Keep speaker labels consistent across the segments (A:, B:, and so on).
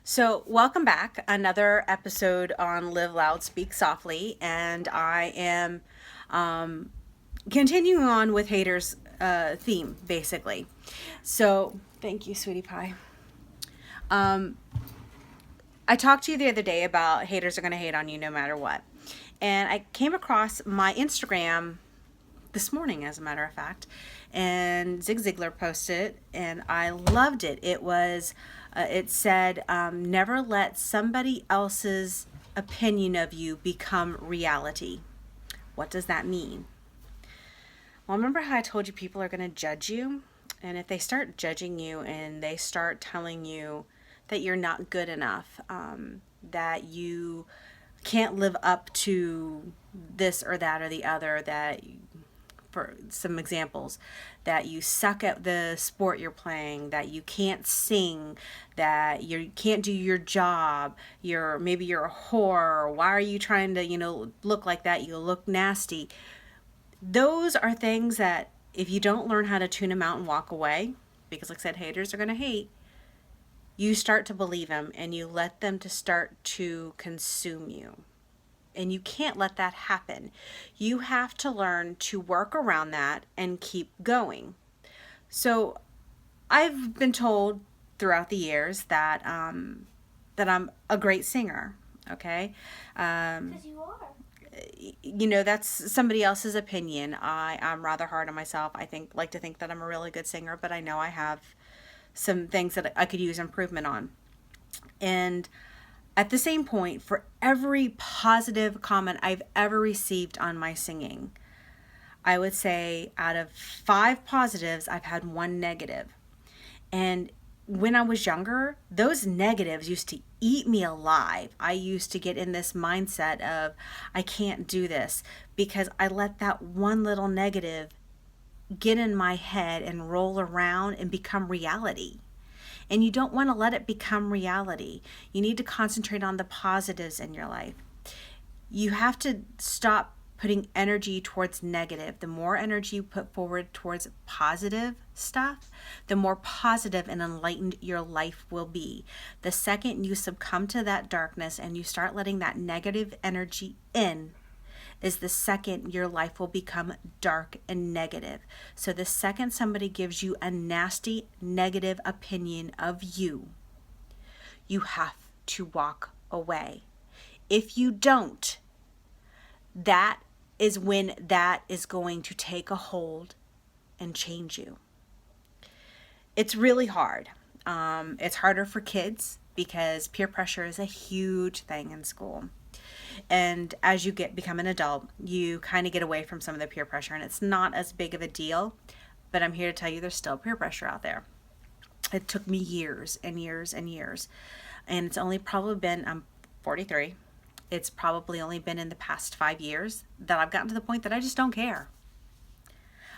A: So, welcome back. Another episode on Live Loud, Speak Softly. And I am um, continuing on with haters' theme, basically. So, thank you, sweetie pie. Um, I talked to you the other day about haters are going to hate on you no matter what. And I came across my Instagram this morning, as a matter of fact, and Zig Ziglar posted it, and I loved it. It said, "Never let somebody else's opinion of you become reality." What does that mean? Well, remember how I told you people are going to judge you, and if they start judging you and they start telling you that you're not good enough, that you can't live up to this or that or the other, that for some examples, that you suck at the sport you're playing, that you can't sing, that you can't do your job, you're a whore, why are you trying to, look like that, you look nasty. Those are things that if you don't learn how to tune them out and walk away, because like I said, haters are going to hate, you start to believe them and you let them to start to consume you. And you can't let that happen. You have to learn to work around that and keep going. So I've been told throughout the years that I'm a great singer. Okay,
B: Because you are.
A: that's somebody else's opinion. I'm rather hard on myself. Like to think that I'm a really good singer, but I know I have some things that I could use improvement on. And at the same point, for every positive comment I've ever received on my singing, I would say out of 5 positives, I've had 1 negative. And when I was younger, those negatives used to eat me alive. I used to get in this mindset of, I can't do this, because I let that one little negative get in my head and roll around and become reality. And you don't want to let it become reality. You need to concentrate on the positives in your life. You have to stop putting energy towards negative. The more energy you put forward towards positive stuff, the more positive and enlightened your life will be. The second you succumb to that darkness and you start letting that negative energy in, is the second your life will become dark and negative. So the second somebody gives you a nasty, negative opinion of you, you have to walk away. If you don't, that is when that is going to take a hold and change you. It's really hard. It's harder for kids because peer pressure is a huge thing in school. And as you become an adult, you kind of get away from some of the peer pressure, and it's not as big of a deal. But I'm here to tell you there's still peer pressure out there. It took me years and years and years. And it's only probably been, I'm 43. It's probably only been in the past 5 years that I've gotten to the point that I just don't care.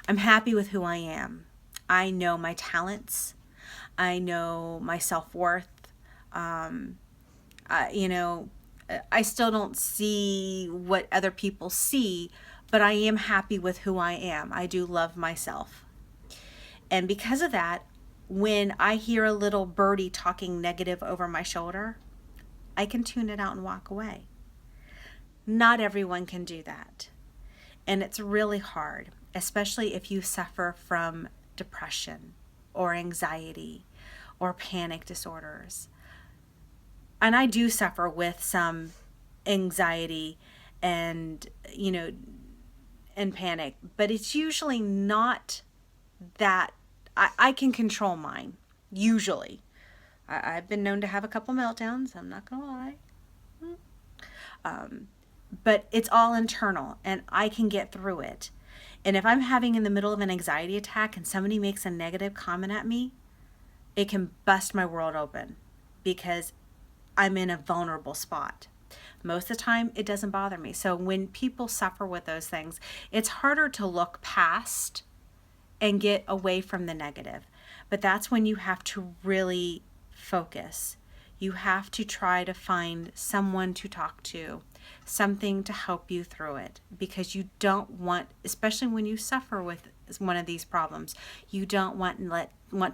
A: I'm happy with who I am. I know my talents. I know my self-worth. Um, you know, I still don't see what other people see, but I am happy with who I am. I do love myself. And because of that, when I hear a little birdie talking negative over my shoulder, I can tune it out and walk away. Not everyone can do that. And it's really hard, especially if you suffer from depression or anxiety or panic disorders. And I do suffer with some anxiety and, and panic, but it's usually not that I can control mine, usually. I've been known to have a couple meltdowns, I'm not gonna lie. Um, but it's all internal and I can get through it. And if I'm having in the middle of an anxiety attack and somebody makes a negative comment at me, it can bust my world open because I'm in a vulnerable spot. Most of the time, it doesn't bother me. So when people suffer with those things, it's harder to look past and get away from the negative. But that's when you have to really focus. You have to try to find someone to talk to, something to help you through it, because you don't want, especially when you suffer with one of these problems. You don't want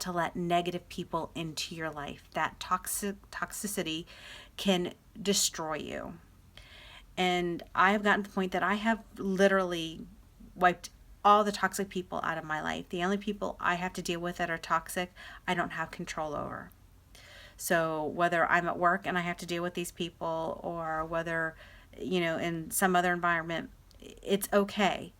A: to let negative people into your life. That toxicity can destroy you. And I have gotten to the point that I have literally wiped all the toxic people out of my life. The only people I have to deal with that are toxic, I don't have control over. So whether I'm at work and I have to deal with these people, or whether, in some other environment, it's okay.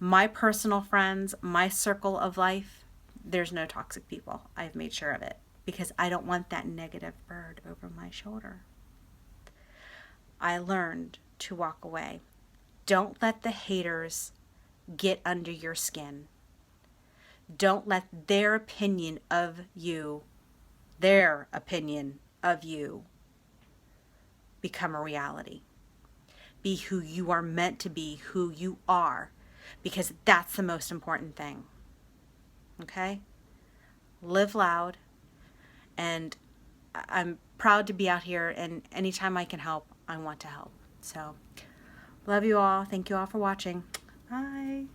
A: My personal friends, my circle of life, there's no toxic people. I've made sure of it because I don't want that negative bird over my shoulder. I learned to walk away. Don't let the haters get under your skin. Don't let their opinion of you become a reality. Be who you are meant to be, who you are, because that's the most important thing. Okay? Live loud, and I'm proud to be out here, and anytime I can help, I want to help. So, love you all. Thank you all for watching. Bye.